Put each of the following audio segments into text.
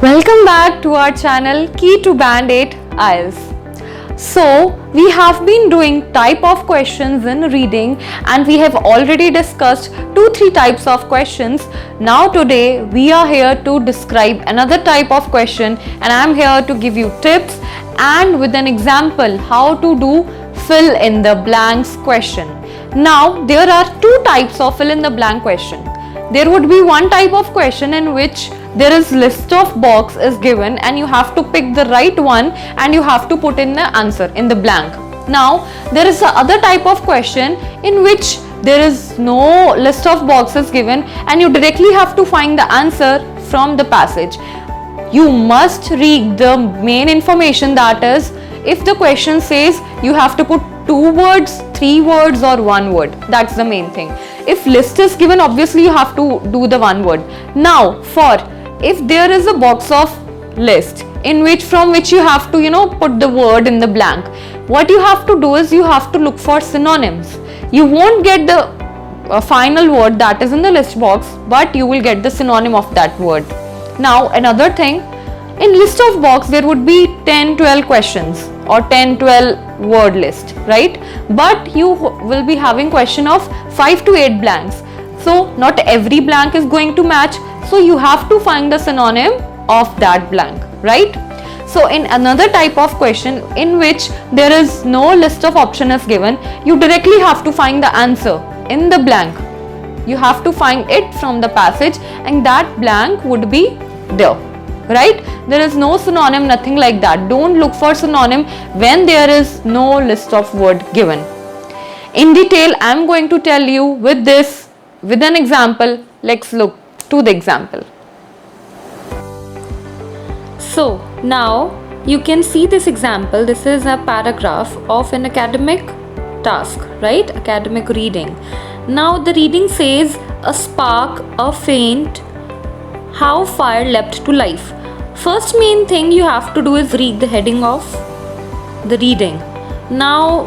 Welcome back to our channel Key to Band 8 IELTS. So we have been doing type of questions in reading and we have already discussed 2-3 types of questions. Now today we are here to describe another type of question and I am here to give you tips and with an example how to do fill in the blanks question. Now there are two types of fill in the blank question. There would be one type of question in which there is list of box is given and you have to pick the right one and you have to put in the answer in the blank. Now there is the other type of question in which there is no list of boxes given and you directly have to find the answer from the passage. You must read the main information, that is, if the question says you have to put 2 words, 3 words or 1 word, that's the main thing. If list is given, obviously you have to do the 1 word. Now if there is a box of list from which you have to put the word in the blank, what you have to do is you have to look for synonyms. You won't get the final word that is in the list box, but you will get the synonym of that word. Now another thing, in list of box there would be 10-12 questions or 10-12 word list, right? But you will be having question of 5 to 8 blanks. So not every blank is going to match. So you have to find the synonym of that blank, right? So in another type of question in which there is no list of option is given, you directly have to find the answer in the blank. You have to find it from the passage and that blank would be there, right? There is no synonym, nothing like that. Don't look for synonym when there is no list of word given. In detail, I am going to tell you with an example. Let's look to the example. So now you can see this example. This is a paragraph of an academic task, right? Academic reading. Now the reading says a spark, a faint, how fire leapt to life. First main thing you have to do is read the heading of the reading. Now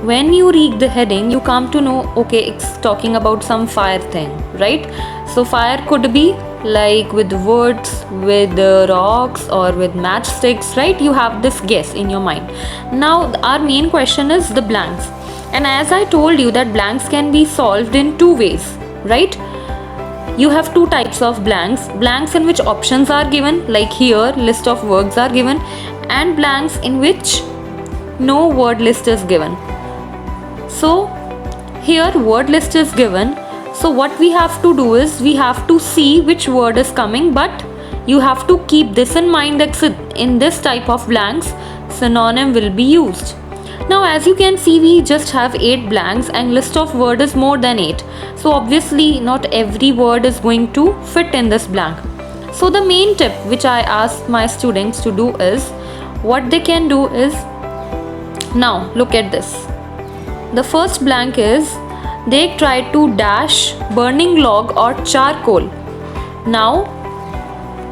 when you read the heading, you come to know, okay, it's talking about some fire thing, right? So fire could be like with words, with rocks or with matchsticks, right? You have this guess in your mind. Now our main question is the blanks, and as I told you that blanks can be solved in 2 ways, right? You have 2 types of blanks in which options are given, like here list of words are given, and blanks in which no word list is given. So here word list is given, so what we have to do is we have to see which word is coming, but you have to keep this in mind that in this type of blanks synonym will be used. Now as you can see, we just have 8 blanks and list of word is more than 8, so obviously not every word is going to fit in this blank. So the main tip which I ask my students to do is, what they can do is, now look at this. The first blank is they try to dash burning log or charcoal. Now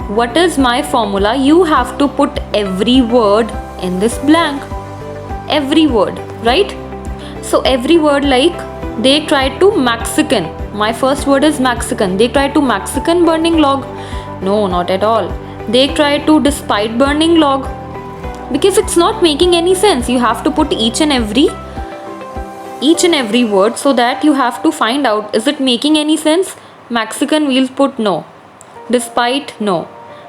what is my formula? You have to put every word in this blank. Every word, right? So every word, like they try to Mexican. My first word is Mexican. They try to Mexican burning log. No, not at all. They try to despite burning log, because it's not making any sense. You have to put each and every word, so that you have to find out, is it making any sense? Mexican, we'll put no. Despite, no.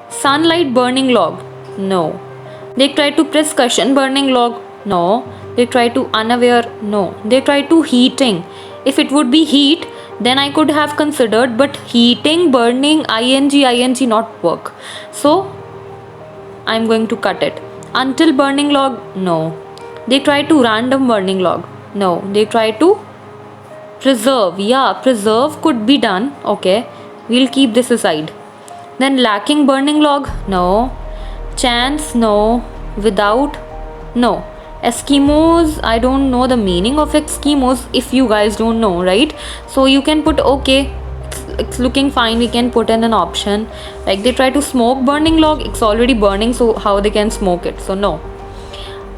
Sunlight burning log, no. They try to press cushion burning log, no. They try to unaware, no. They try to heating. If it would be heat, then I could have considered, but heating, burning, ing not work. So I'm going to cut it. Until burning log, no. They try to random burning log, no. They try to preserve. Yeah, preserve could be done. Okay, we'll keep this aside. Then lacking burning log, no. Chance, no. Without, no. Eskimos, I don't know the meaning of Eskimos, if you guys don't know, right? So you can put okay, it's looking fine, we can put in an option. Like they try to smoke burning log, it's already burning, so how they can smoke it? So no.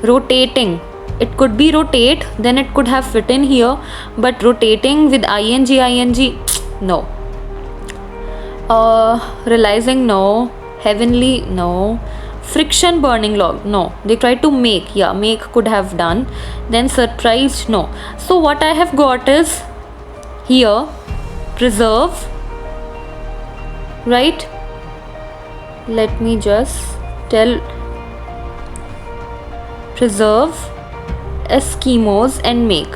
Rotating, it could be rotate, then it could have fit in here, but rotating with ing, no. Realizing, no. Heavenly, no. Friction burning log, no. They tried to make, yeah, make could have done. Then surprised, no. So what I have got is here preserve, right? Let me just tell, preserve, Eskimos, and make.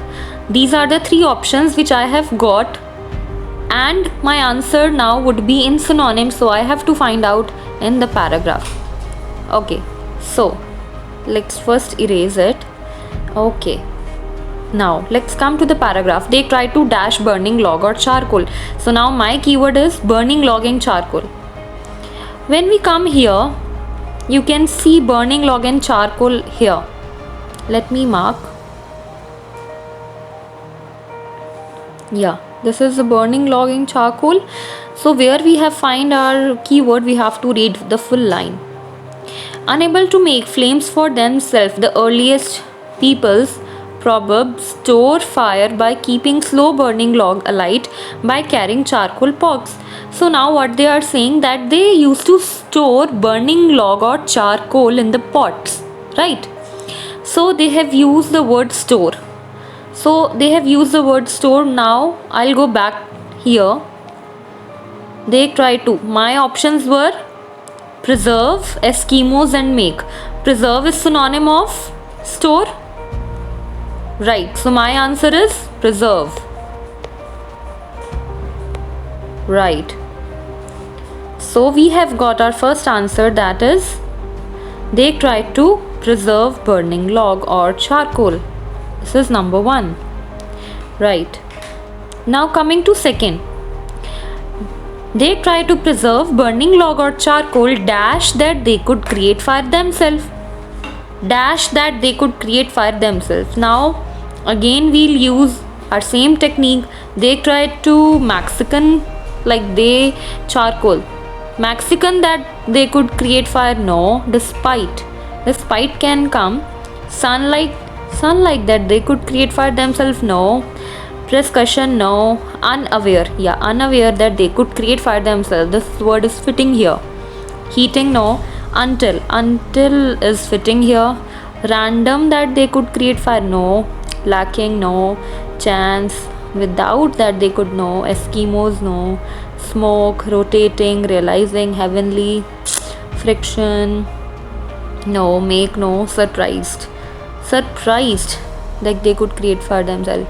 These are the three options which I have got, and my answer now would be in synonyms, so I have to find out in the paragraph. Okay, so let's first erase it. Okay, now let's come to the paragraph. They try to dash burning log or charcoal. So now my keyword is burning log and charcoal. When we come here, you can see burning log and charcoal here. Let me mark. Yeah, this is the burning log and charcoal. So where we have find our keyword, we have to read the full line. Unable to make flames for themselves, the earliest peoples probably store fire by keeping slow burning log alight by carrying charcoal pots. So now what they are saying, that they used to store burning log or charcoal in the pots, right? So they have used the word store. So they have used the word store. Now I'll go back here. They try to, my options were preserve, Eskimos, and make. Preserve is synonym of store, right? So my answer is preserve, right? So we have got our first answer, that is they tried to preserve burning log or charcoal. This is number 1, right? Now coming to second, they try to preserve burning log or charcoal dash that they could create fire themselves. Dash that they could create fire themselves. Now again we'll use our same technique. They tried to Mexican, like they charcoal. Mexican that they could create fire, no. Despite can come. Sunlight that they could create fire themselves, no. Discussion, no. Unaware, yeah, unaware that they could create fire themselves. This word is fitting here. Heating, no. Until is fitting here. Random that they could create fire, no. Lacking, no. Chance, without that they could, no. Eskimos, no. Smoke, rotating, realizing, heavenly. Friction, no. Make, no. Surprised, like they could create fire themselves.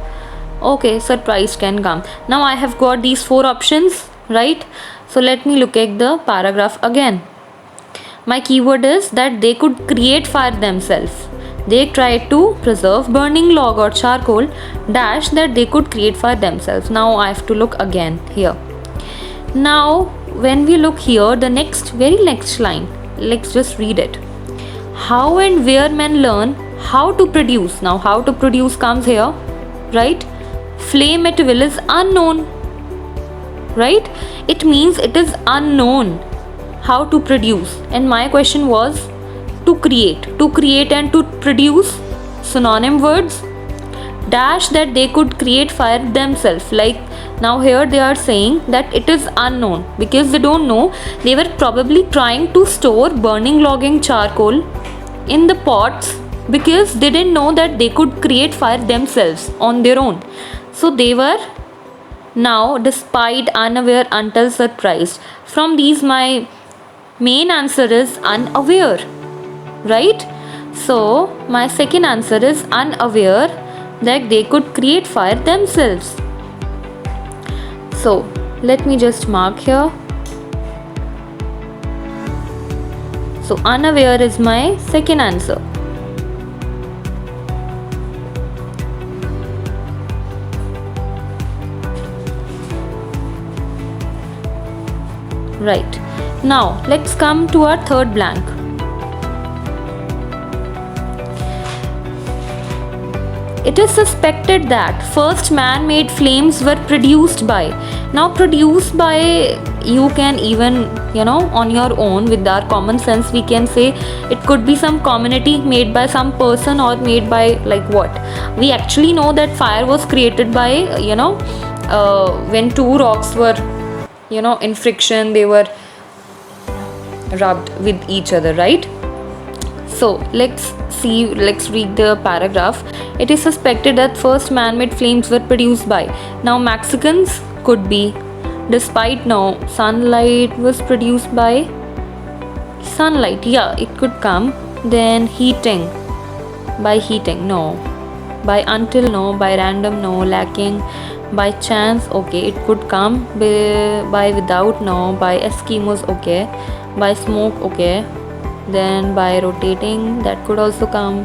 Okay, surprise can come. Now I have got these 4 options, right? So let me look at the paragraph again. My keyword is that they could create fire themselves. They tried to preserve burning log or charcoal dash that they could create fire themselves. Now I have to look again here. Now when we look here, the very next line, let's just read it. How and where men learn how to produce. Now how to produce comes here, right? Flame at will is unknown, right? It means it is unknown how to produce. And my question was to create and to produce, synonym words. Dash that they could create fire themselves. Like now here they are saying that it is unknown because they don't know. They were probably trying to store burning log and charcoal in the pots because they didn't know that they could create fire themselves on their own. So they were now despite, unaware, until, surprised. From these my main answer is unaware, right? So my second answer is unaware that they could create fire themselves. So let me just mark here. So unaware is my second answer. Right. Now let's come to our third blank. It is suspected that first man-made flames were produced by. Now produced by, you can even, on your own with our common sense, we can say it could be some community made by some person or made by like what. We actually know that fire was created by, when two rocks were, in friction, they were rubbed with each other, right? So let's read the paragraph. It is suspected that first man-made flames were produced by. Now Mexicans could be. Despite no, sunlight was produced by. Sunlight, yeah, it could come. Then heating, by heating, no. By until, no. By random, no. Lacking, by chance, okay, it could come. By without, no. By Eskimos, okay. By smoke, okay. Then by rotating, that could also come.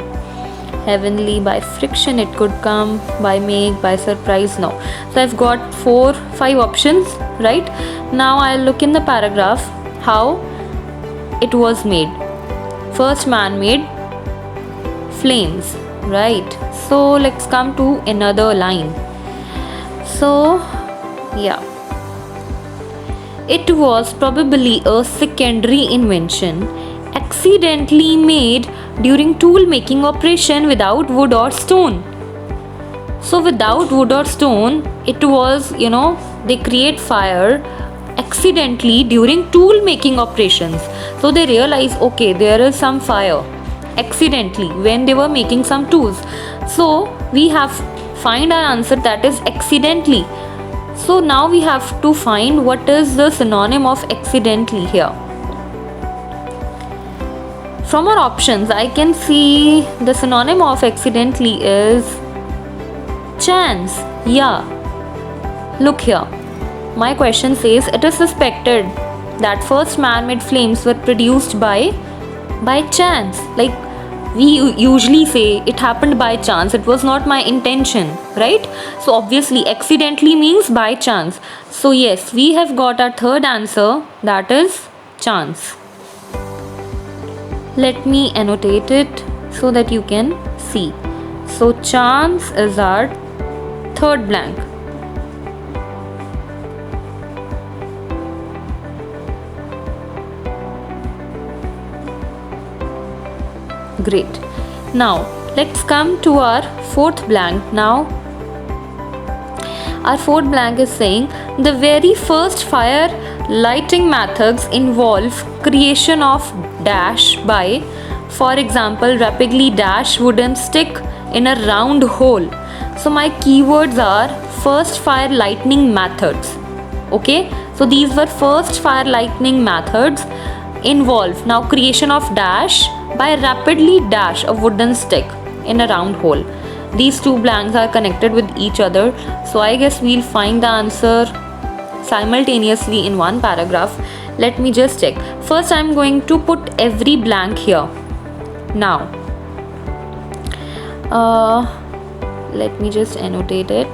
Heavenly, by friction it could come. By make, by surprise, no. So I've got 5 options, right? Now I'll look in the paragraph how it was made. First man made flames, right? So let's come to another line. So yeah, it was probably a secondary invention accidentally made during tool making operation without wood or stone. So without wood or stone, it was, they create fire accidentally during tool making operations. So they realize, okay, there is some fire accidentally when they were making some tools. So we have find our answer, that is accidentally. So now we have to find what is the synonym of accidentally here. From our options, I can see the synonym of accidentally is chance. Yeah, look here. My question says it is suspected that first man-made flames were produced by chance. Like we usually say it happened by chance, it was not my intention, right? So obviously accidentally means by chance. So yes, we have got our third answer, that is chance. Let me annotate it so that you can see. So chance is our third blank. Great. Now let's come to our fourth blank. Now our fourth blank is saying the very first fire lighting methods involve creation of dash by, for example, rapidly dash wooden stick in a round hole. So my keywords are first fire lightning methods. Okay, so these were first fire lightning methods involve. Now creation of dash by rapidly dash a wooden stick in a round hole. These two blanks are connected with each other, so I guess we'll find the answer simultaneously in one paragraph. Let me just check. First I'm going to put every blank here. Now let me just annotate it.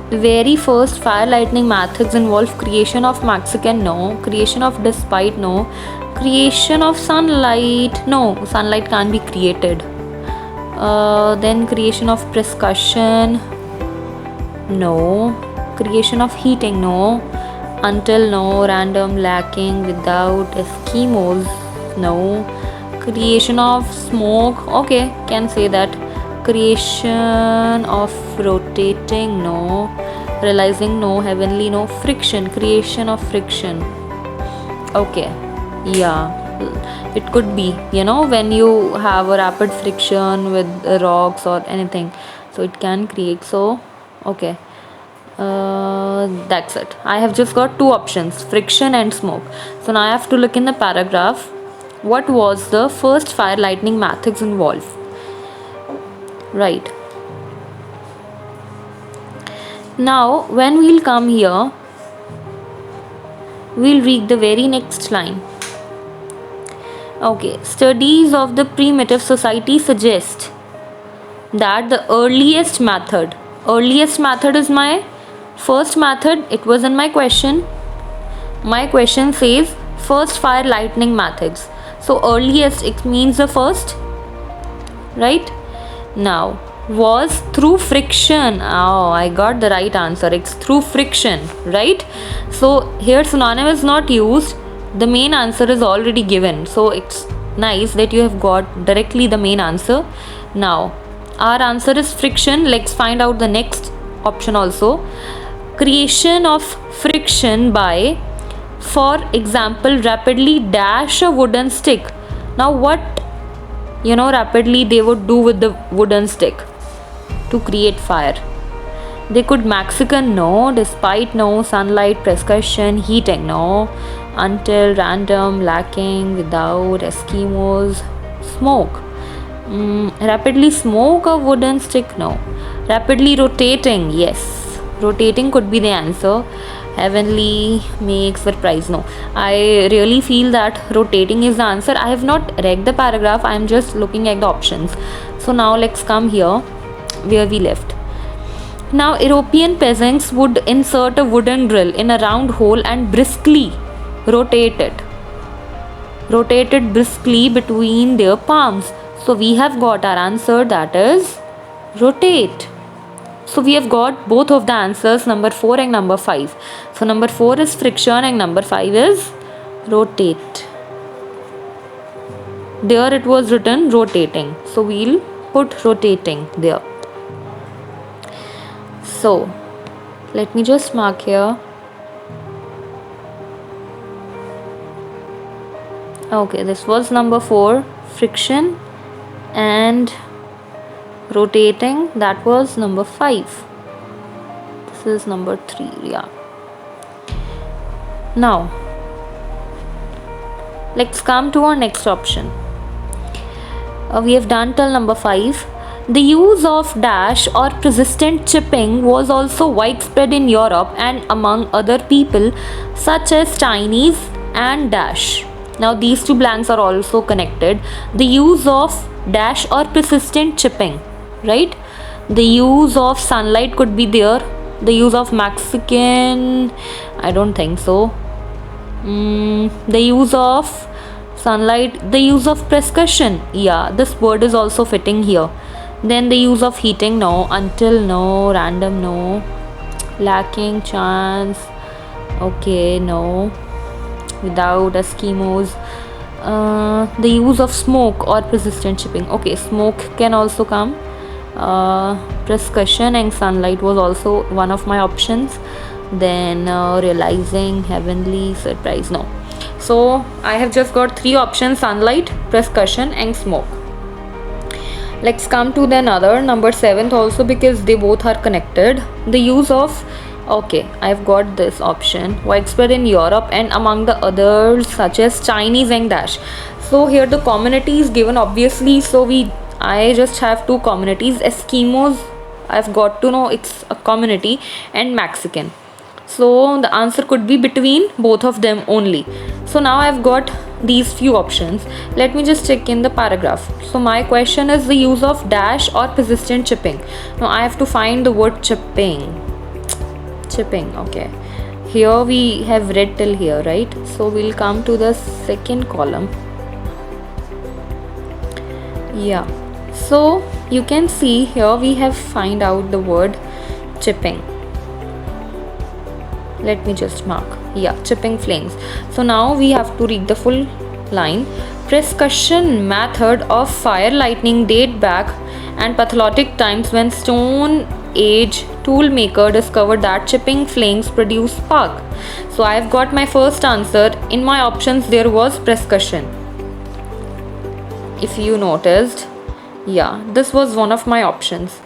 The very first fire lightning methods involve creation of Mexican, no. Creation of despite, no. Creation of sunlight, no. Sunlight can't be created. Then creation of percussion, no. Creation of heating, no. Until, no. Random, lacking, without, Eskimos, no. Creation of smoke, okay, can say that. Creation of rotating, no. Realizing, no. Heavenly, no. Friction, creation of friction, okay, yeah, it could be, when you have a rapid friction with rocks or anything, so it can create. So okay, that's it. I have just got two options, friction and smoke. So now I have to look in the paragraph what was the first fire lightning methods involved, right? Now when we'll come here, we'll read the very next line. Okay, studies of the primitive society suggest that the earliest method is my first method. It was in my question. My question says first fire lightning methods. So earliest, it means the first, right? Now was through friction. Oh, I got the right answer. It's through friction, right? So here synonym is not used. The main answer is already given. So it's nice that you have got directly the main answer. Now our answer is friction. Let's find out the next option also. creation of friction by, for example, rapidly dash a wooden stick. Now what, rapidly they would do with the wooden stick to create fire? They could Mexican, no, despite, no, sunlight, percussion, heating, no, until, random, lacking, without, Eskimos, smoke. Rapidly smoke a wooden stick, no. Rapidly rotating, yes, rotating could be the answer. Heavenly, make, surprise, no. I really feel that rotating is the answer. I have not read the paragraph, I am just looking at the options. So now let's come here where we left. Now European peasants would insert a wooden drill in a round hole and briskly rotate it briskly between their palms. So we have got our answer, that is rotate. So we have got both of the answers, number 4 and number 5. So number 4 is friction and number 5 is rotate. There it was written rotating, so we'll put rotating there. So let me just mark here. Okay, this was number 4, friction, and rotating, that was number 5. This is number 3, yeah. Now let's come to our next option. We have done till number 5. The use of dash or persistent chipping was also widespread in Europe and among other people such as Chinese and dash. Now these two blanks are also connected. The use of dash or persistent chipping, right? The use of sunlight could be there. The use of Mexican, I don't think so. The use of sunlight, the use of percussion, yeah, this word is also fitting here. Then the use of heating, no. Until, no. Random, no. Lacking, chance, okay, no. Without, Eskimos. The use of smoke or persistent chipping, okay, smoke can also come. Percussion and sunlight was also one of my options. Then realizing, heavenly, surprise, no. So I have just got 3 options: sunlight, percussion and smoke. Let's come to the another, number 7th also, because they both are connected. The use of, okay, I've got this option, widespread in Europe and among the others such as Chinese and dash. So here the community is given obviously, so I just have 2 communities. Eskimos, I've got to know it's a community, and Mexican. So the answer could be between both of them only. So now I've got these few options. Let me just check in the paragraph. So my question is the use of dash or persistent chipping. Now I have to find the word chipping, okay. Here we have read till here, right? So we'll come to the second column. Yeah, so you can see here we have find out the word chipping. Let me just mark, yeah, chipping flames. So now we have to read the full line. Percussion method of fire lightning date back and Paleolithic times when Stone Age tool maker discovered that chipping flames produce spark. So I have got my first answer. In my options there was percussion. If you noticed, yeah, this was one of my options.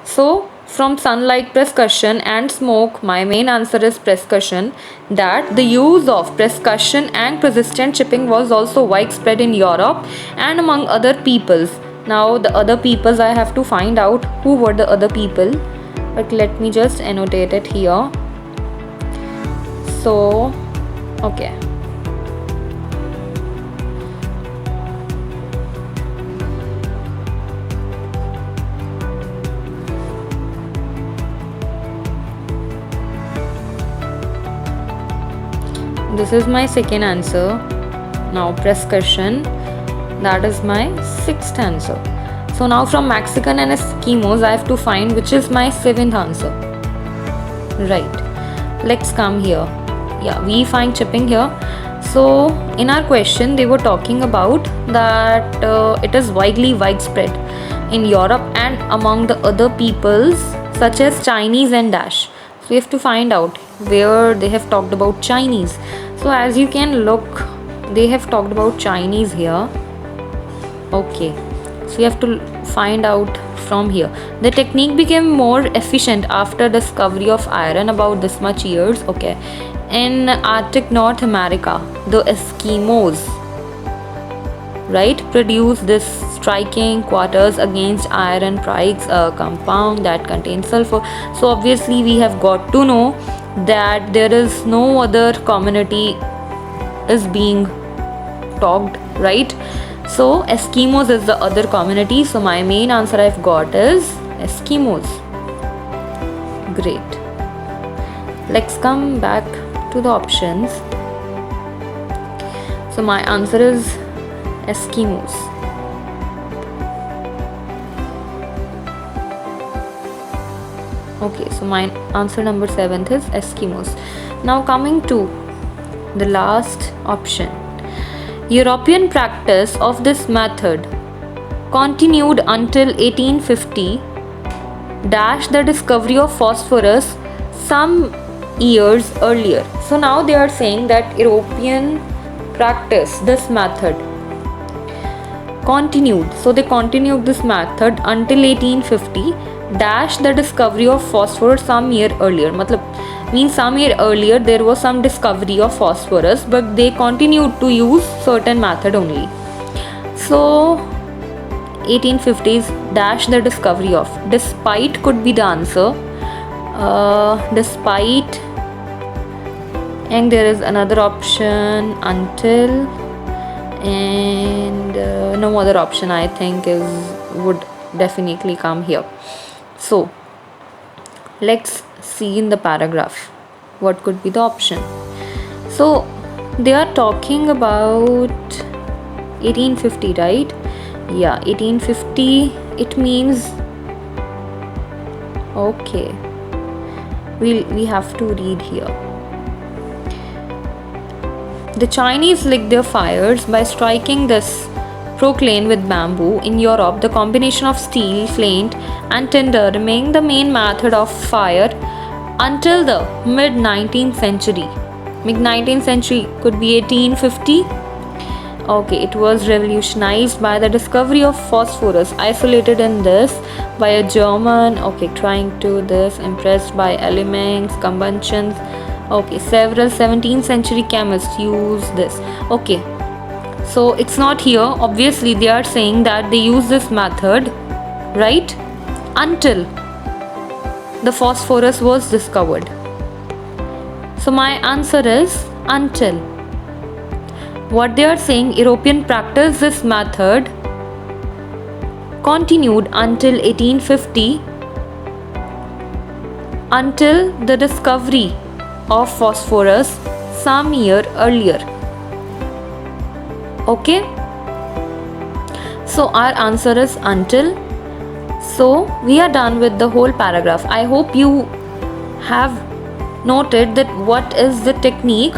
So from sunlight, percussion and smoke, my main answer is percussion. That the use of percussion and persistent chipping was also widespread in Europe and among other peoples. Now the other peoples, I have to find out who were the other people, but let me just annotate it here. So okay, this is my second answer. Now percussion, that is my 6th answer. So now from Mexican and Eskimos I have to find which is my 7th answer, right? Let's come here. Yeah, we find chipping here. So in our question they were talking about that it is widespread in Europe and among the other peoples such as Chinese and dash. So you have to find out where they have talked about Chinese. So as you can look, they have talked about Chinese here. Okay, so you have to find out from here. The technique became more efficient after discovery of iron about this much years. Okay, in Arctic North America, the Eskimos, right, produce this striking quarters against iron pyrrhix, a compound that contains sulfur. So obviously we have got to know that there is no other community is being talked, right? So Eskimos is the other community. So my main answer I've got is Eskimos. Great. Let's come back to the options. So my answer is Eskimos. Okay, so my answer number 7th is Eskimos. Now coming to the last option. European practice of this method continued until 1850 dash the discovery of phosphorus some years earlier. So now they are saying that European practice this method continued. So they continued this method until 1850 dash the discovery of phosphorus some year earlier. Means some year earlier there was some discovery of phosphorus, but they continued to use certain method only. So 1850s dash the discovery of, despite could be the answer. Despite, and there is another option until, and no other option I think would definitely come here. So let's see in the paragraph what could be the option. So they are talking about 1850, right? Yeah, 1850, it means, okay, we have to read here. The Chinese lit their fires by striking this proclaim with bamboo. In Europe, the combination of steel, flint and tinder remained the main method of fire until the mid-19th century. Mid-19th century could be 1850. Okay, it was revolutionized by the discovery of phosphorus, isolated in this by a German, okay, trying to this, impressed by elements, combustions. Okay, several 17th century chemists use this. Okay, so it's not here. Obviously they are saying that they use this method, right, until the phosphorus was discovered. So my answer is until. What they are saying, European practice this method continued until 1850, until the discovery of phosphorus some year earlier. Okay, so our answer is until. So we are done with the whole paragraph. I hope you have noted that what is the technique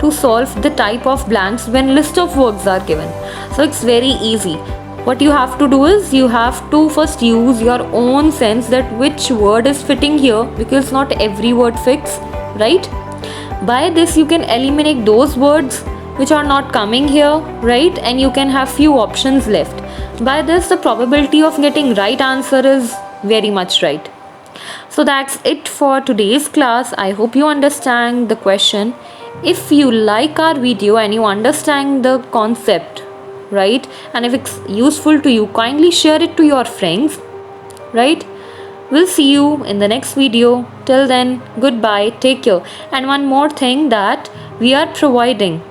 to solve the type of blanks when list of words are given. So it's very easy. What you have to do is you have to first use your own sense that which word is fitting here, because not every word fits, right? By this you can eliminate those words which are not coming here, right? And you can have few options left. By this the probability of getting right answer is very much right. So that's it for today's class. I hope you understand the question. If you like our video and you understand the concept, right, and if it's useful to you, kindly share it to your friends, right? We'll see you in the next video. Till then, goodbye, take care. And one more thing, that we are providing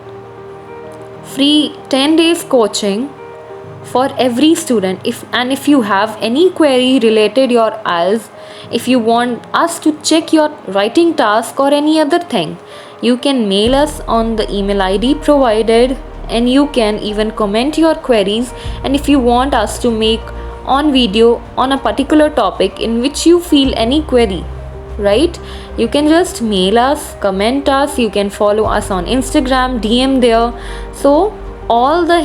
free 10 days coaching for every student. If you have any query related your IELTS, if you want us to check your writing task or any other thing, you can mail us on the email ID provided, and you can even comment your queries. And if you want us to make on video on a particular topic in which you feel any query, right, you can just mail us, comment us, you can follow us on Instagram, DM there. So all the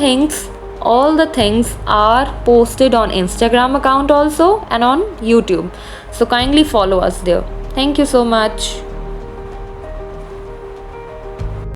things are posted on Instagram account also and on YouTube. So kindly follow us there. Thank you so much.